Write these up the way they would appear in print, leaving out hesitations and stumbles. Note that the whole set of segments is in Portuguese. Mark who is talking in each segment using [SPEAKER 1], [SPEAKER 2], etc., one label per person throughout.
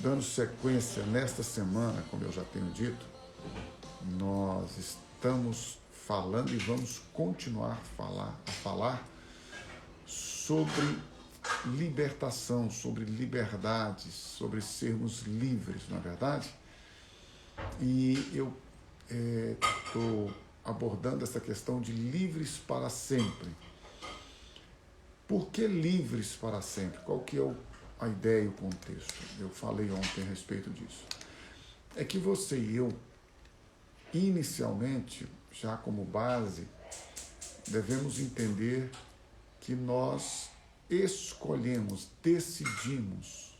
[SPEAKER 1] dando sequência nesta semana, como eu já tenho dito, nós estamos falando e vamos continuar a falar sobre libertação, sobre liberdades, sobre sermos livres, não é verdade? E eu estou abordando essa questão de livres para sempre. Por que livres para sempre? Qual que é a ideia e o contexto? Eu falei ontem a respeito disso. É que você e eu, inicialmente, já como base, devemos entender que nós escolhemos, decidimos.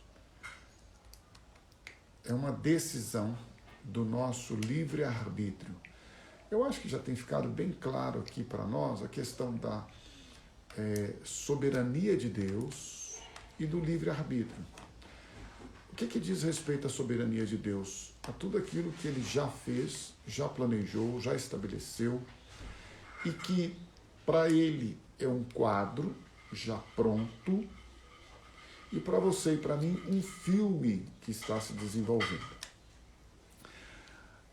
[SPEAKER 1] É uma decisão do nosso livre-arbítrio. Eu acho que já tem ficado bem claro aqui para nós a questão da soberania de Deus e do livre-arbítrio. O que diz respeito à soberania de Deus? A tudo aquilo que Ele já fez, já planejou, já estabeleceu e que para Ele é um quadro já pronto e para você e para mim um filme que está se desenvolvendo.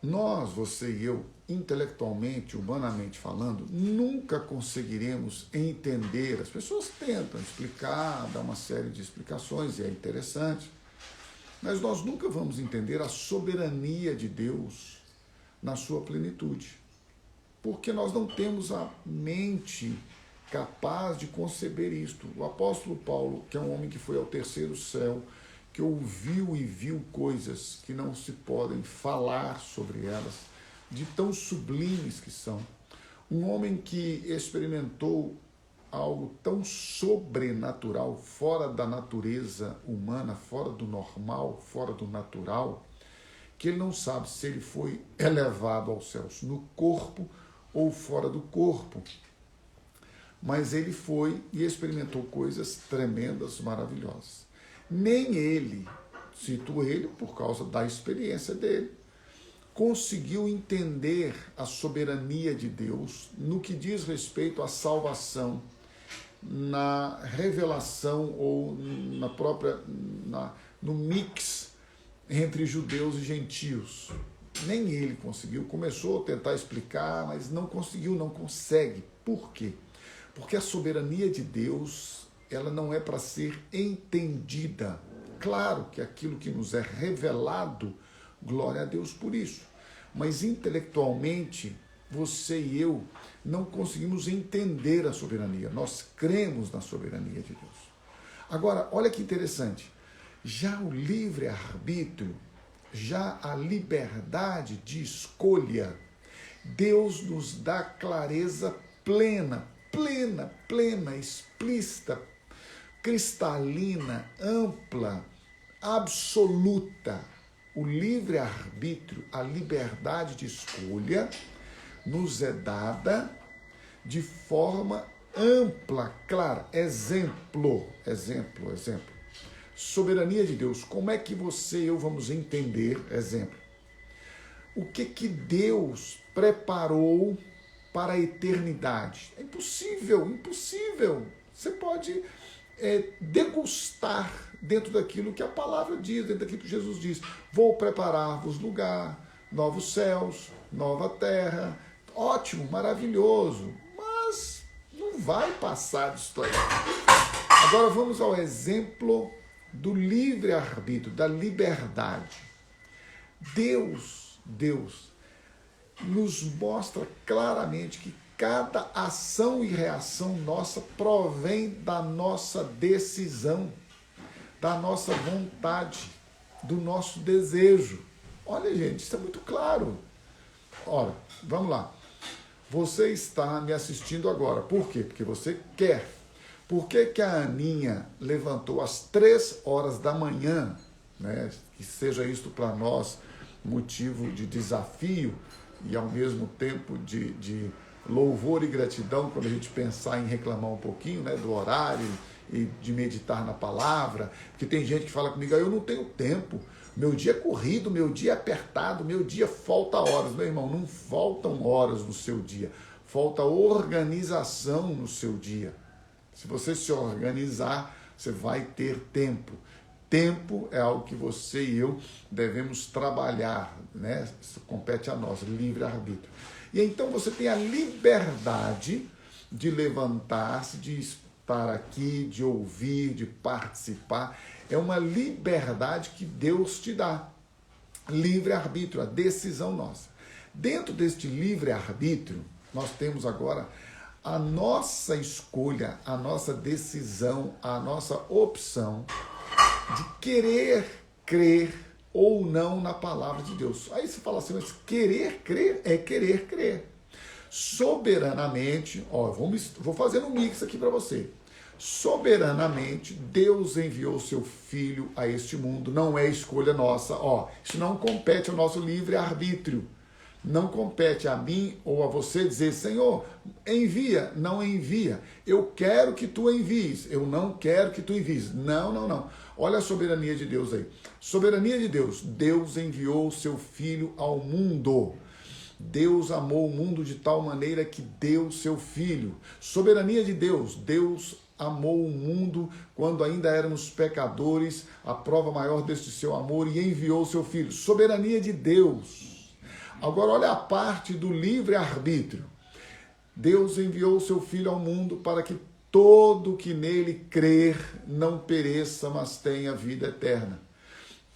[SPEAKER 1] Nós, você e eu, intelectualmente, humanamente falando, nunca conseguiremos entender. As pessoas tentam explicar, dar uma série de explicações, e é interessante, mas nós nunca vamos entender a soberania de Deus na sua plenitude, porque nós não temos a mente capaz de conceber isto. O apóstolo Paulo, que é um homem que foi ao terceiro céu, que ouviu e viu coisas que não se podem falar sobre elas, de tão sublimes que são. Um homem que experimentou algo tão sobrenatural, fora da natureza humana, fora do normal, fora do natural, que ele não sabe se ele foi elevado aos céus no corpo ou fora do corpo. Mas ele foi e experimentou coisas tremendas, maravilhosas. Nem ele, cito ele por causa da experiência dele, conseguiu entender a soberania de Deus no que diz respeito à salvação, na revelação ou no mix entre judeus e gentios. Nem ele conseguiu, começou a tentar explicar, mas não conseguiu, não consegue. Por quê? Porque a soberania de Deus, ela não é para ser entendida. Claro que aquilo que nos é revelado, glória a Deus por isso. Mas intelectualmente, você e eu não conseguimos entender a soberania. Nós cremos na soberania de Deus. Agora, olha que interessante. Já o livre-arbítrio, já a liberdade de escolha, Deus nos dá clareza plena, explícita, cristalina, ampla, absoluta. O livre-arbítrio, a liberdade de escolha, nos é dada de forma ampla, clara. Exemplo. Soberania de Deus. Como é que você e eu vamos entender? Exemplo. O que Deus preparou para a eternidade? É impossível. Você pode degustar dentro daquilo que a palavra diz, dentro daquilo que Jesus diz. Vou preparar-vos lugar, novos céus, nova terra. Ótimo, maravilhoso, mas não vai passar disso aí. Agora vamos ao exemplo do livre-arbítrio, da liberdade. Deus nos mostra claramente que cada ação e reação nossa provém da nossa decisão, da nossa vontade, do nosso desejo. Olha, gente, isso é muito claro. Ora, vamos lá. Você está me assistindo agora. Por quê? Porque você quer. Por que a Aninha levantou às 3 horas da manhã, né? Que seja isto para nós motivo de desafio e ao mesmo tempo de louvor e gratidão quando a gente pensar em reclamar um pouquinho, né, do horário e de meditar na palavra, porque tem gente que fala comigo, eu não tenho tempo, meu dia é corrido, meu dia é apertado, meu dia falta horas. Meu irmão, não faltam horas no seu dia, falta organização no seu dia. Se você se organizar, você vai ter tempo. tempo é algo que você e eu devemos trabalhar, né? Isso compete a nós, livre-arbítrio. E então você tem a liberdade de levantar-se, de estar aqui, de ouvir, de participar. É uma liberdade que Deus te dá. Livre-arbítrio, a decisão nossa. Dentro deste livre-arbítrio, nós temos agora a nossa escolha, a nossa decisão, a nossa opção de querer crer ou não na palavra de Deus. Aí você fala assim, mas querer crer é querer crer. Soberanamente, vou fazer um mix aqui para você. Soberanamente, Deus enviou o seu Filho a este mundo, não é escolha nossa. Isso não compete ao nosso livre-arbítrio. Não compete a mim ou a você dizer, Senhor, envia, não envia. Eu quero que tu envies, eu não quero que tu envies. Não. Olha a soberania de Deus aí. Soberania de Deus. Deus enviou o seu Filho ao mundo. Deus amou o mundo de tal maneira que deu o seu Filho. Soberania de Deus. Deus amou o mundo quando ainda éramos pecadores, a prova maior deste seu amor, e enviou o seu Filho. Soberania de Deus. Agora olha a parte do livre-arbítrio. Deus enviou o seu Filho ao mundo para que todo que nele crer não pereça, mas tenha vida eterna.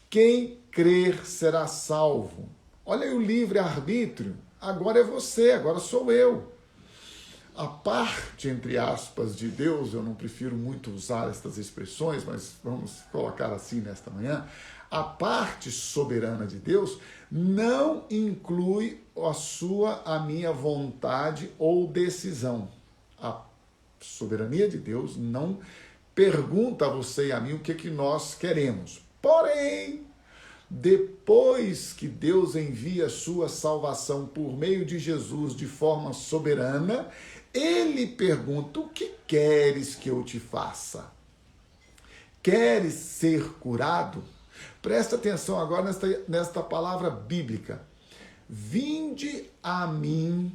[SPEAKER 1] Quem crer será salvo. Olha aí o livre-arbítrio. Agora é você, agora sou eu. A parte, entre aspas, de Deus, eu não prefiro muito usar estas expressões, mas vamos colocar assim nesta manhã, a parte soberana de Deus não inclui a minha vontade ou decisão. A soberania de Deus não pergunta a você e a mim o que nós queremos. Porém, depois que Deus envia a sua salvação por meio de Jesus de forma soberana, Ele pergunta, o que queres que eu te faça? Queres ser curado? Presta atenção agora nesta palavra bíblica. Vinde a mim,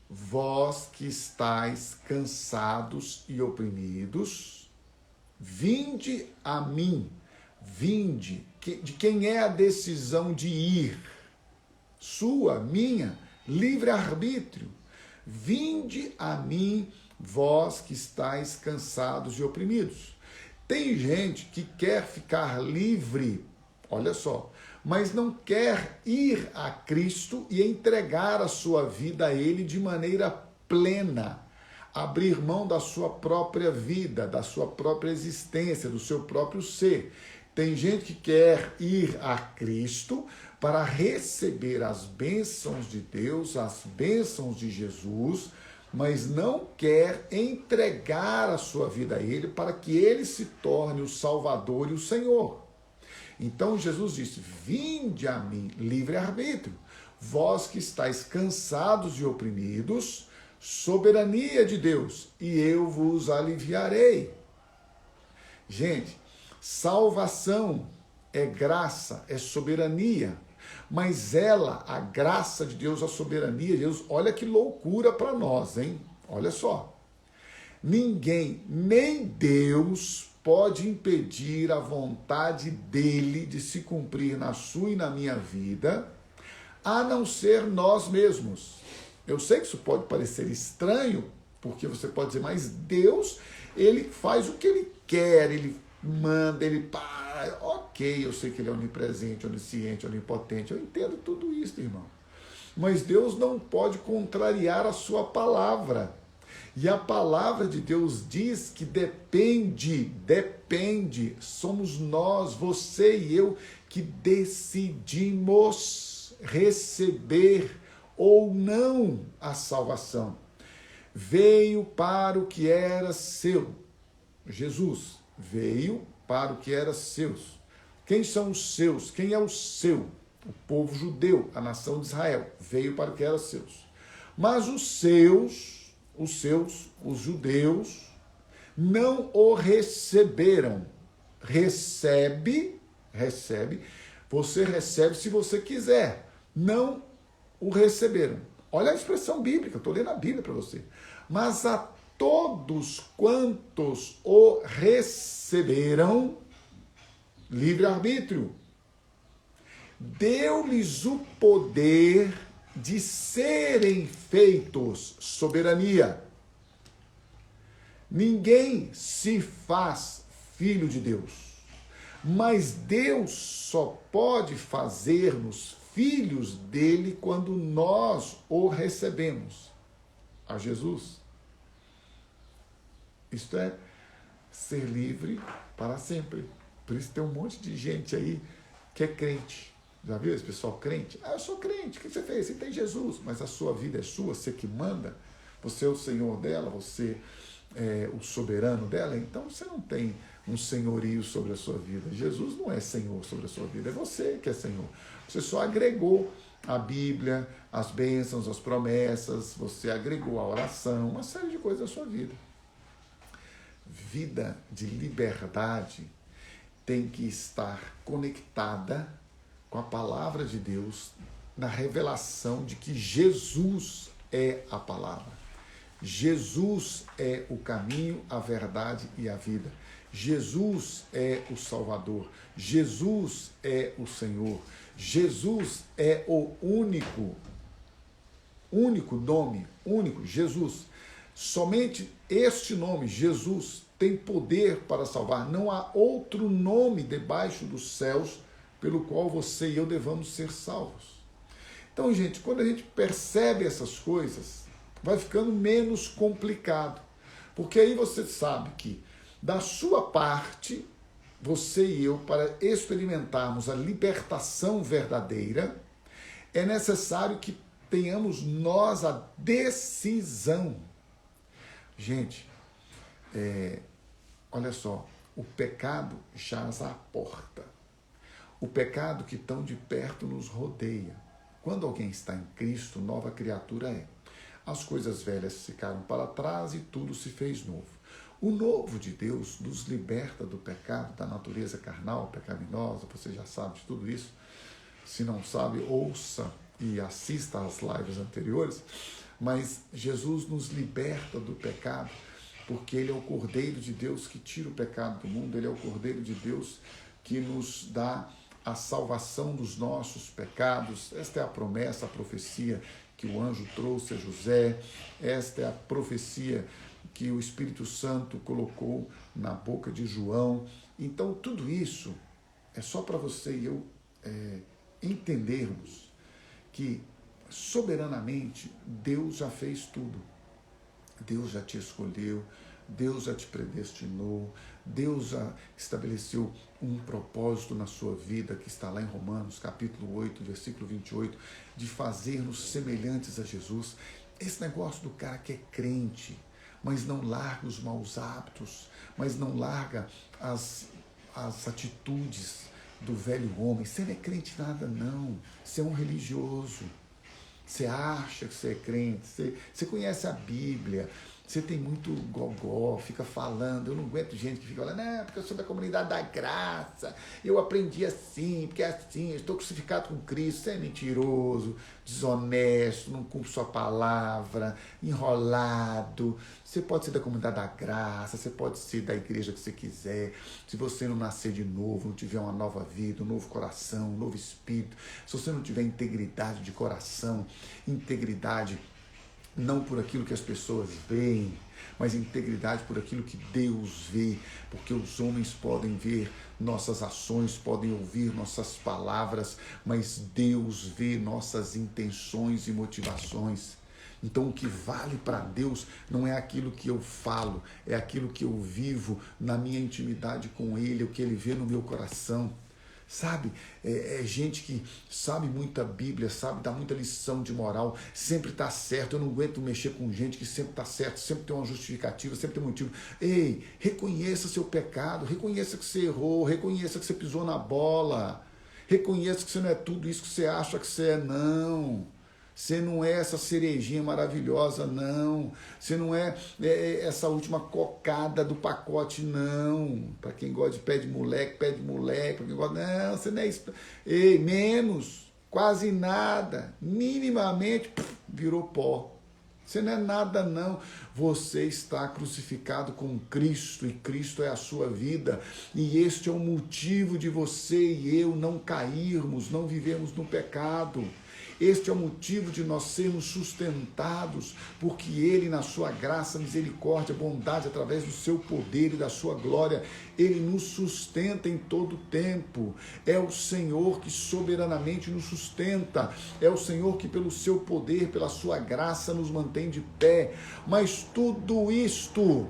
[SPEAKER 1] vós que estáis cansados e oprimidos. Vinde a mim. Vinde. De quem é a decisão de ir? Sua, minha, livre-arbítrio. Vinde a mim, vós que estáis cansados e oprimidos. Tem gente que quer ficar livre, olha só, mas não quer ir a Cristo e entregar a sua vida a Ele de maneira plena, abrir mão da sua própria vida, da sua própria existência, do seu próprio ser. Tem gente que quer ir a Cristo para receber as bênçãos de Deus, as bênçãos de Jesus, mas não quer entregar a sua vida a Ele para que Ele se torne o Salvador e o Senhor. Então Jesus disse, vinde a mim, livre-arbítrio, vós que estáis cansados e oprimidos, soberania de Deus, e eu vos aliviarei. Gente, salvação é graça, é soberania, mas a graça de Deus, a soberania de Deus, olha que loucura para nós, hein? Olha só, ninguém, nem Deus, pode impedir a vontade dele de se cumprir na sua e na minha vida, a não ser nós mesmos. Eu sei que isso pode parecer estranho, porque você pode dizer, mas Deus, Ele faz o que Ele quer, Ele manda, Ele... Ok, eu sei que Ele é onipresente, onisciente, onipotente, eu entendo tudo isso, irmão. Mas Deus não pode contrariar a sua palavra. E a palavra de Deus diz que depende, somos nós, você e eu, que decidimos receber ou não a salvação. Veio para o que era seu. Jesus veio para o que era seus. Quem são os seus? Quem é o seu? O povo judeu, a nação de Israel, veio para o que era seus. Mas os judeus, não o receberam. Recebe, você recebe se você quiser. Não o receberam. Olha a expressão bíblica, estou lendo a Bíblia para você. Mas a todos quantos o receberam, livre-arbítrio. Deu-lhes o poder de serem feitos soberania. Ninguém se faz filho de Deus, mas Deus só pode fazer-nos filhos dele quando nós o recebemos a Jesus. Isto é, ser livre para sempre. Por isso tem um monte de gente aí que é crente. Já viu esse pessoal crente? Ah, eu sou crente, o que você fez? Você tem Jesus, mas a sua vida é sua, você que manda, você é o Senhor dela, você é o soberano dela, então você não tem um senhorio sobre a sua vida. Jesus não é Senhor sobre a sua vida, é você que é Senhor. Você só agregou a Bíblia, as bênçãos, as promessas, você agregou a oração, uma série de coisas à sua vida. Vida de liberdade tem que estar conectada com a palavra de Deus, na revelação de que Jesus é a palavra. Jesus é o caminho, a verdade e a vida. Jesus é o Salvador. Jesus é o Senhor. Jesus é o único nome, único, Jesus. Somente este nome, Jesus, tem poder para salvar. Não há outro nome debaixo dos céus pelo qual você e eu devamos ser salvos. Então, gente, quando a gente percebe essas coisas, vai ficando menos complicado. Porque aí você sabe que, da sua parte, você e eu, para experimentarmos a libertação verdadeira, é necessário que tenhamos nós a decisão. Gente, olha só, o pecado jaz à porta. O pecado que tão de perto nos rodeia. Quando alguém está em Cristo, nova criatura é. As coisas velhas ficaram para trás e tudo se fez novo. O novo de Deus nos liberta do pecado, da natureza carnal, pecaminosa, você já sabe de tudo isso. Se não sabe, ouça e assista às lives anteriores. Mas Jesus nos liberta do pecado, porque Ele é o Cordeiro de Deus que tira o pecado do mundo, Ele é o Cordeiro de Deus que nos dá a salvação dos nossos pecados. Esta é a promessa, a profecia que o anjo trouxe a José. Esta é a profecia que o Espírito Santo colocou na boca de João. Então, tudo isso é só para você e eu entendermos que, soberanamente, Deus já fez tudo. Deus já te escolheu, Deus já te predestinou, Deus já estabeleceu um propósito na sua vida, que está lá em Romanos, capítulo 8, versículo 28, de fazer-nos semelhantes a Jesus. Esse negócio do cara que é crente, mas não larga os maus hábitos, mas não larga as atitudes do velho homem. Você não é crente nada, não. Você é um religioso. Você acha que você é crente, você conhece a Bíblia, você tem muito gogó, fica falando. Eu não aguento gente que fica falando, não, porque eu sou da comunidade da graça, eu aprendi assim, porque é assim, eu estou crucificado com Cristo. Você é mentiroso, desonesto, não cumpre sua palavra, enrolado. Você pode ser da comunidade da graça, você pode ser da igreja que você quiser. Se você não nascer de novo, não tiver uma nova vida, um novo coração, um novo espírito, se você não tiver integridade de coração, integridade não por aquilo que as pessoas veem, mas integridade por aquilo que Deus vê, porque os homens podem ver nossas ações, podem ouvir nossas palavras, mas Deus vê nossas intenções e motivações. Então, o que vale para Deus não é aquilo que eu falo, é aquilo que eu vivo na minha intimidade com Ele, o que Ele vê no meu coração. Sabe, é gente que sabe muita Bíblia, sabe, dá muita lição de moral, sempre está certo. Eu não aguento mexer com gente que sempre está certo, sempre tem uma justificativa, sempre tem um motivo. Ei, reconheça seu pecado, reconheça que você errou, reconheça que você pisou na bola, reconheça que você não é tudo isso que você acha que você é, não. Você não é essa cerejinha maravilhosa, não. Você não é essa última cocada do pacote, não. Para quem gosta de pé de moleque. Para quem gosta, não, você não é isso. Ei, menos, quase nada, minimamente, virou pó. Você não é nada, não. Você está crucificado com Cristo e Cristo é a sua vida. E este é o motivo de você e eu não cairmos, não vivermos no pecado. Este é o motivo de nós sermos sustentados, porque Ele, na sua graça, misericórdia, bondade, através do seu poder e da sua glória, Ele nos sustenta em todo o tempo. É o Senhor que soberanamente nos sustenta. É o Senhor que, pelo seu poder, pela sua graça, nos mantém de pé. Mas tudo isto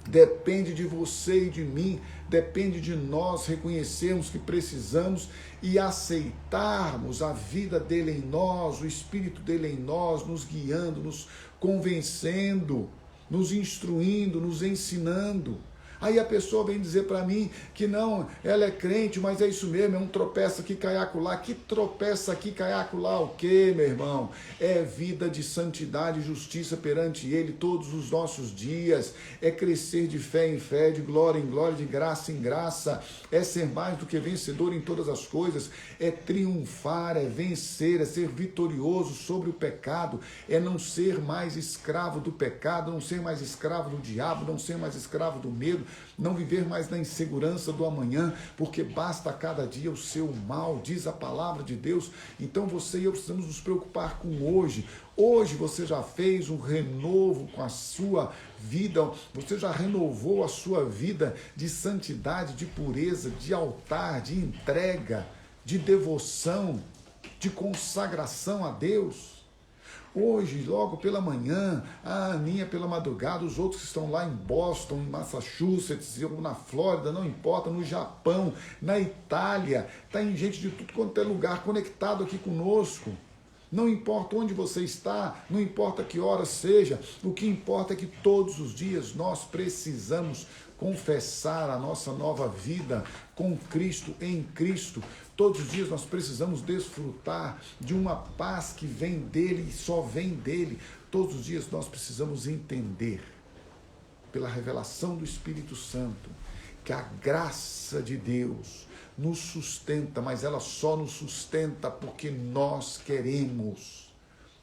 [SPEAKER 1] depende de você e de mim, depende de nós reconhecermos que precisamos e aceitarmos a vida dele em nós, o Espírito dele em nós, nos guiando, nos convencendo, nos instruindo, nos ensinando. Aí a pessoa vem dizer para mim que não, ela é crente, mas é isso mesmo, é um tropeça aqui, cai acolá. Que tropeça aqui, cai acolá o quê, meu irmão? É vida de santidade e justiça perante Ele todos os nossos dias. É crescer de fé em fé, de glória em glória, de graça em graça. É ser mais do que vencedor em todas as coisas. É triunfar, é vencer, é ser vitorioso sobre o pecado. É não ser mais escravo do pecado, não ser mais escravo do diabo, não ser mais escravo do medo, não viver mais na insegurança do amanhã, porque basta a cada dia o seu mal, diz a palavra de Deus. Então você e eu precisamos nos preocupar com hoje. Hoje você já fez um renovo com a sua vida, você já renovou a sua vida de santidade, de pureza, de altar, de entrega, de devoção, de consagração a Deus. Hoje, logo pela manhã, a Aninha pela madrugada, os outros que estão lá em Boston, em Massachusetts, ou na Flórida, não importa, no Japão, na Itália, está em gente de tudo quanto é lugar conectado aqui conosco. Não importa onde você está, não importa que hora seja, o que importa é que todos os dias nós precisamos confessar a nossa nova vida com Cristo, em Cristo. Todos os dias nós precisamos desfrutar de uma paz que vem dele e só vem dele. Todos os dias nós precisamos entender, pela revelação do Espírito Santo, que a graça de Deus nos sustenta, mas ela só nos sustenta porque nós queremos,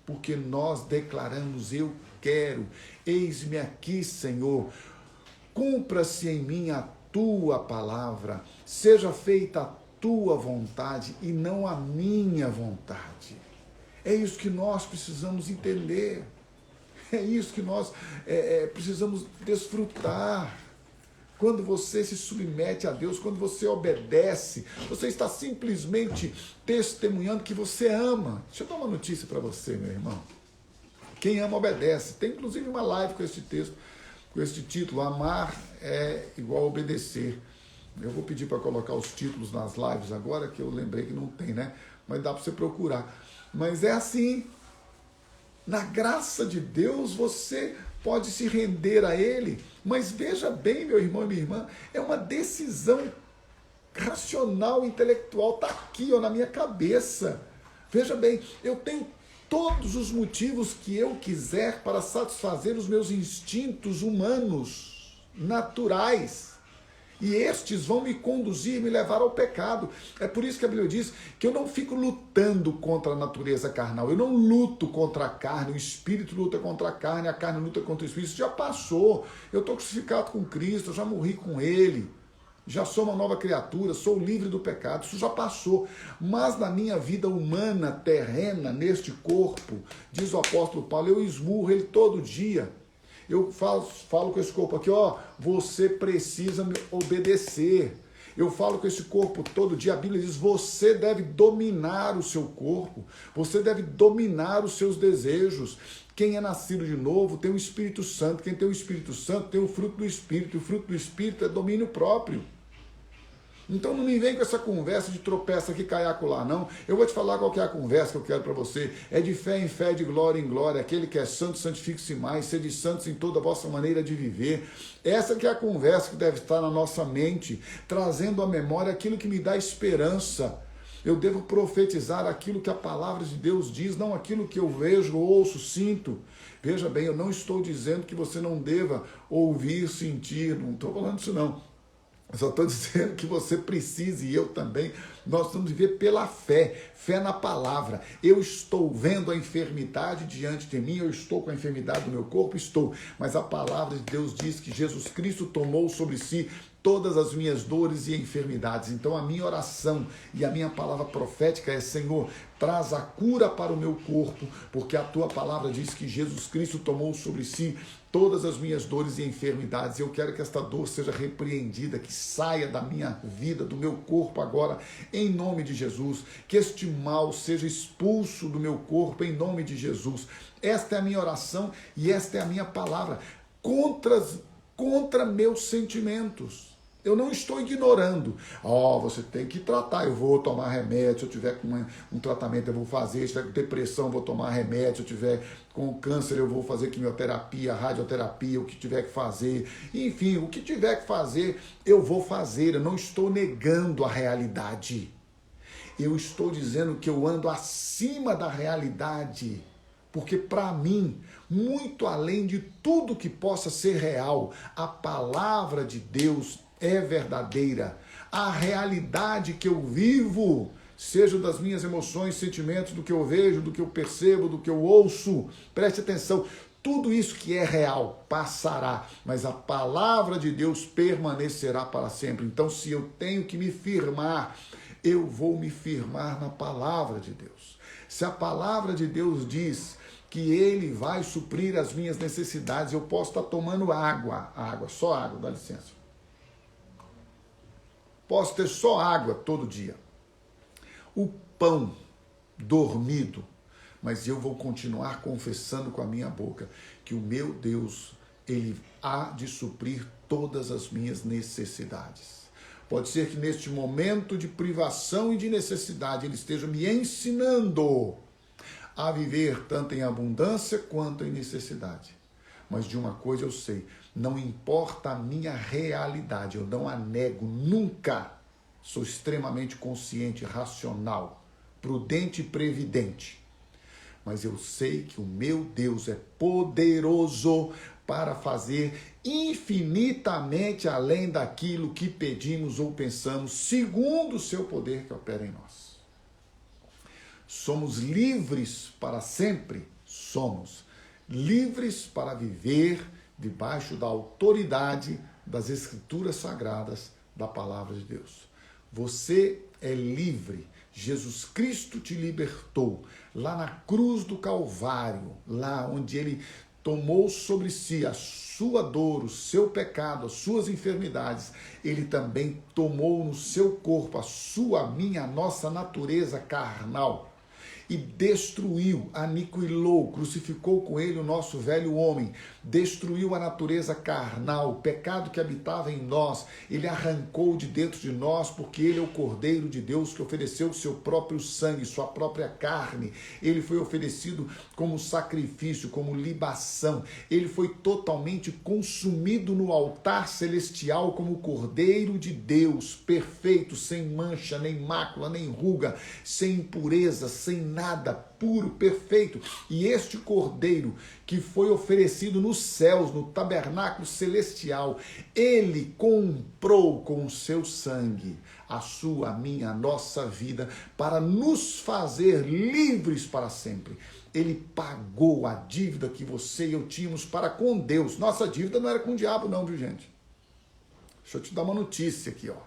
[SPEAKER 1] porque nós declaramos: eu quero, eis-me aqui, Senhor, cumpra-se em mim a tua palavra, seja feita a tua vontade e não a minha vontade. É isso que nós precisamos entender, é isso que nós precisamos desfrutar. Quando você se submete a Deus, quando você obedece, você está simplesmente testemunhando que você ama. Deixa eu dar uma notícia para você, meu irmão. Quem ama, obedece. Tem inclusive uma live com esse texto, com esse título: amar é igual a obedecer. Eu vou pedir para colocar os títulos nas lives agora, que eu lembrei que não tem, né? Mas dá para você procurar. Mas é assim. Na graça de Deus, você pode se render a Ele, mas veja bem, meu irmão e minha irmã, é uma decisão racional, intelectual, está aqui ó, na minha cabeça. Veja bem, eu tenho todos os motivos que eu quiser para satisfazer os meus instintos humanos, naturais. E estes vão me conduzir, me levar ao pecado. É por isso que a Bíblia diz que eu não fico lutando contra a natureza carnal. Eu não luto contra a carne, o espírito luta contra a carne luta contra o espírito. Isso já passou. Eu estou crucificado com Cristo, eu já morri com Ele. Já sou uma nova criatura, sou livre do pecado. Isso já passou. Mas na minha vida humana, terrena, neste corpo, diz o apóstolo Paulo, eu esmurro ele todo dia. Eu falo com esse corpo aqui, ó, você precisa me obedecer. Eu falo com esse corpo todo dia, a Bíblia diz, você deve dominar o seu corpo, você deve dominar os seus desejos. Quem é nascido de novo tem o Espírito Santo, quem tem o Espírito Santo tem o fruto do Espírito, e o fruto do Espírito é domínio próprio. Então não me vem com essa conversa de tropeça aqui, cai acolá, não. Eu vou te falar qual que é a conversa que eu quero para você. É de fé em fé, de glória em glória. Aquele que é santo, santifique-se mais. Sede santos em toda a vossa maneira de viver. Essa que é a conversa que deve estar na nossa mente, trazendo à memória aquilo que me dá esperança. Eu devo profetizar aquilo que a palavra de Deus diz, não aquilo que eu vejo, ouço, sinto. Veja bem, eu não estou dizendo que você não deva ouvir, sentir, não estou falando isso não. Eu só estou dizendo que você precisa, e eu também, nós precisamos viver pela fé, fé na palavra. Eu estou vendo a enfermidade diante de mim, eu estou com a enfermidade do meu corpo, estou. Mas a palavra de Deus diz que Jesus Cristo tomou sobre si todas as minhas dores e enfermidades. Então a minha oração e a minha palavra profética é: Senhor, traz a cura para o meu corpo, porque a tua palavra diz que Jesus Cristo tomou sobre si todas as minhas dores e enfermidades. Eu quero que esta dor seja repreendida, que saia da minha vida, do meu corpo agora, em nome de Jesus. Que este mal seja expulso do meu corpo, em nome de Jesus. Esta é a minha oração e esta é a minha palavra contra meus sentimentos. Eu não estou ignorando. Você tem que tratar. Eu vou tomar remédio. Se eu tiver com um tratamento, eu vou fazer. Se tiver com depressão, eu vou tomar remédio. Se eu tiver com câncer, eu vou fazer quimioterapia, radioterapia, o que tiver que fazer. Enfim, o que tiver que fazer, eu vou fazer. Eu não estou negando a realidade. Eu estou dizendo que eu ando acima da realidade. Porque para mim, muito além de tudo que possa ser real, a palavra de Deus é verdadeira. A realidade que eu vivo, seja das minhas emoções, sentimentos, do que eu vejo, do que eu percebo, do que eu ouço, preste atenção, tudo isso que é real passará, mas a palavra de Deus permanecerá para sempre. Então, se eu tenho que me firmar, eu vou me firmar na palavra de Deus. Se a palavra de Deus diz que Ele vai suprir as minhas necessidades, eu posso estar tomando água, só água, dá licença. Posso ter só água todo dia. O pão dormido, mas eu vou continuar confessando com a minha boca que o meu Deus, Ele há de suprir todas as minhas necessidades. Pode ser que neste momento de privação e de necessidade Ele esteja me ensinando a viver tanto em abundância quanto em necessidade. Mas de uma coisa eu sei, não importa a minha realidade, eu não a nego nunca. Sou extremamente consciente, racional, prudente e previdente. Mas eu sei que o meu Deus é poderoso para fazer infinitamente além daquilo que pedimos ou pensamos, segundo o seu poder que opera em nós. Somos livres para sempre? Somos livres para viver debaixo da autoridade das Escrituras Sagradas, da Palavra de Deus. Você é livre. Jesus Cristo te libertou. Lá na cruz do Calvário, lá onde Ele tomou sobre si a sua dor, o seu pecado, as suas enfermidades, Ele também tomou no seu corpo a sua, a minha, a nossa natureza carnal e destruiu, aniquilou, crucificou com Ele o nosso velho homem, destruiu a natureza carnal, o pecado que habitava em nós, Ele arrancou de dentro de nós, porque Ele é o Cordeiro de Deus que ofereceu o seu próprio sangue, sua própria carne. Ele foi oferecido como sacrifício, como libação. Ele foi totalmente consumido no altar celestial como o Cordeiro de Deus, perfeito, sem mancha, nem mácula, nem ruga, sem impureza, sem nada, puro, perfeito. E este Cordeiro que foi oferecido nos céus, no tabernáculo celestial, Ele comprou com o seu sangue a sua, a minha, a nossa vida, para nos fazer livres para sempre. Ele pagou a dívida que você e eu tínhamos para com Deus. Nossa dívida não era com o diabo não, viu, gente? Deixa eu te dar uma notícia aqui, ó.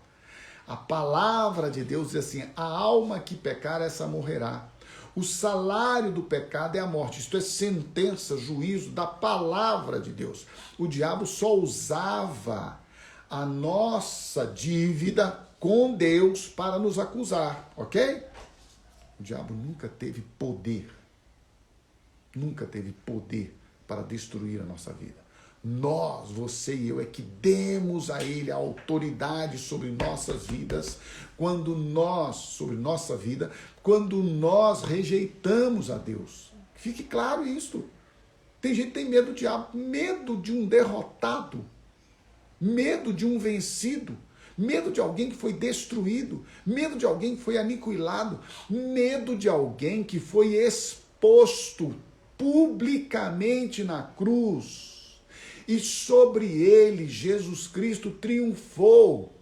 [SPEAKER 1] A palavra de Deus diz assim: a alma que pecar, essa morrerá. O salário do pecado é a morte. Isto é sentença, juízo da palavra de Deus. O diabo só usava a nossa dívida com Deus para nos acusar, ok? O diabo nunca teve poder para destruir a nossa vida. Nós, você e eu, é que demos a Ele a autoridade sobre nossas vidas, sobre nossa vida, quando nós rejeitamos a Deus. Fique claro isso. Tem gente que tem medo do diabo, medo de um derrotado, medo de um vencido, medo de alguém que foi destruído, medo de alguém que foi aniquilado, medo de alguém que foi exposto publicamente na cruz. E sobre ele, Jesus Cristo triunfou.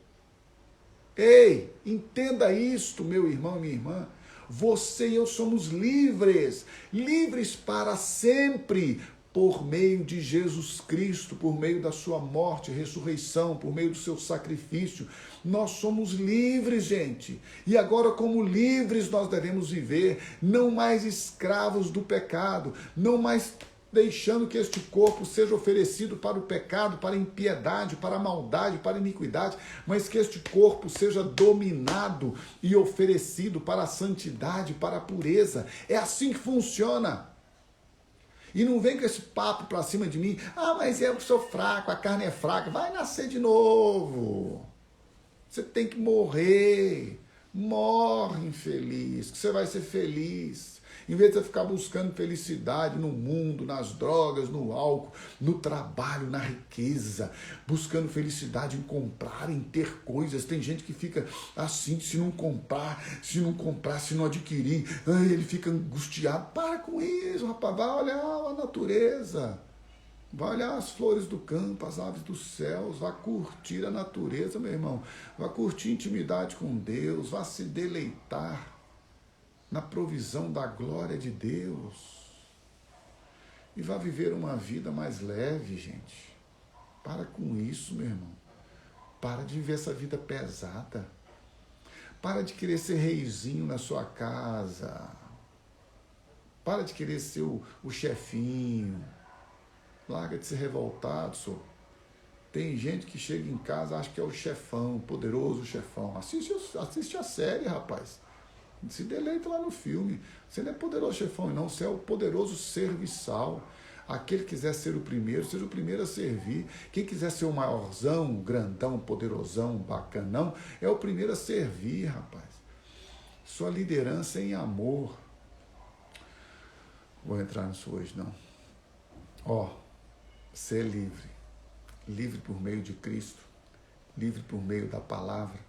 [SPEAKER 1] Ei, entenda isto, meu irmão e minha irmã. Você e eu somos livres, livres para sempre, por meio de Jesus Cristo, por meio da sua morte, ressurreição, por meio do seu sacrifício. Nós somos livres, gente. E agora, como livres, nós devemos viver, não mais escravos do pecado, não mais deixando que este corpo seja oferecido para o pecado, para a impiedade, para a maldade, para a iniquidade, mas que este corpo seja dominado e oferecido para a santidade, para a pureza. É assim que funciona. E não vem com esse papo para cima de mim, mas eu sou fraco, a carne é fraca, vai nascer de novo. Você tem que morrer. Morre, infeliz, que você vai ser feliz. Em vez de você ficar buscando felicidade no mundo, nas drogas, no álcool, no trabalho, na riqueza, buscando felicidade em comprar, em ter coisas. Tem gente que fica assim, se não comprar, se não adquirir, ele fica angustiado. Para com isso, rapaz, vai olhar a natureza. Vai olhar as flores do campo, as aves dos céus, vai curtir a natureza, meu irmão. Vai curtir intimidade com Deus, vai se deleitar na provisão da glória de Deus. E vai viver uma vida mais leve, gente. Para com isso, meu irmão. Para de viver essa vida pesada. Para de querer ser reizinho na sua casa. Para de querer ser o chefinho. Larga de ser revoltado, senhor. Tem gente que chega em casa, acha que é o chefão, o poderoso chefão. Assiste a série, rapaz. Se deleita lá no filme. Você não é poderoso chefão, não. Você é o poderoso serviçal. Aquele que quiser ser o primeiro, seja o primeiro a servir. Quem quiser ser o maiorzão, grandão, poderosão, bacanão, é o primeiro a servir, rapaz. Sua liderança é em amor. Vou entrar nisso hoje, não. Ser livre. Livre por meio de Cristo. Livre por meio da palavra.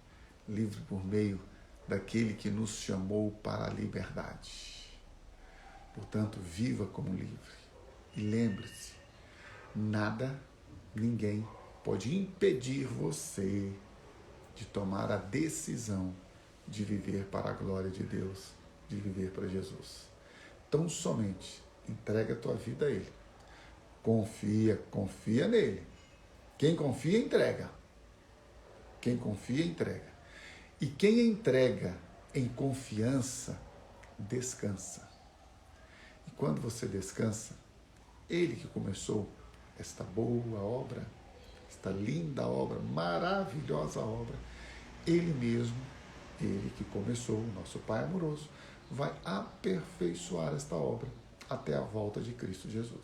[SPEAKER 1] Livre por meio daquele que nos chamou para a liberdade. Portanto, viva como livre. E lembre-se, nada, ninguém pode impedir você de tomar a decisão de viver para a glória de Deus, de viver para Jesus. Tão somente entrega a tua vida a Ele. Confia nele. Quem confia, entrega. Quem confia, entrega. E quem entrega em confiança, descansa. E quando você descansa, Ele que começou esta boa obra, esta linda obra, maravilhosa obra, Ele mesmo, Ele que começou, nosso Pai amoroso, vai aperfeiçoar esta obra até a volta de Cristo Jesus.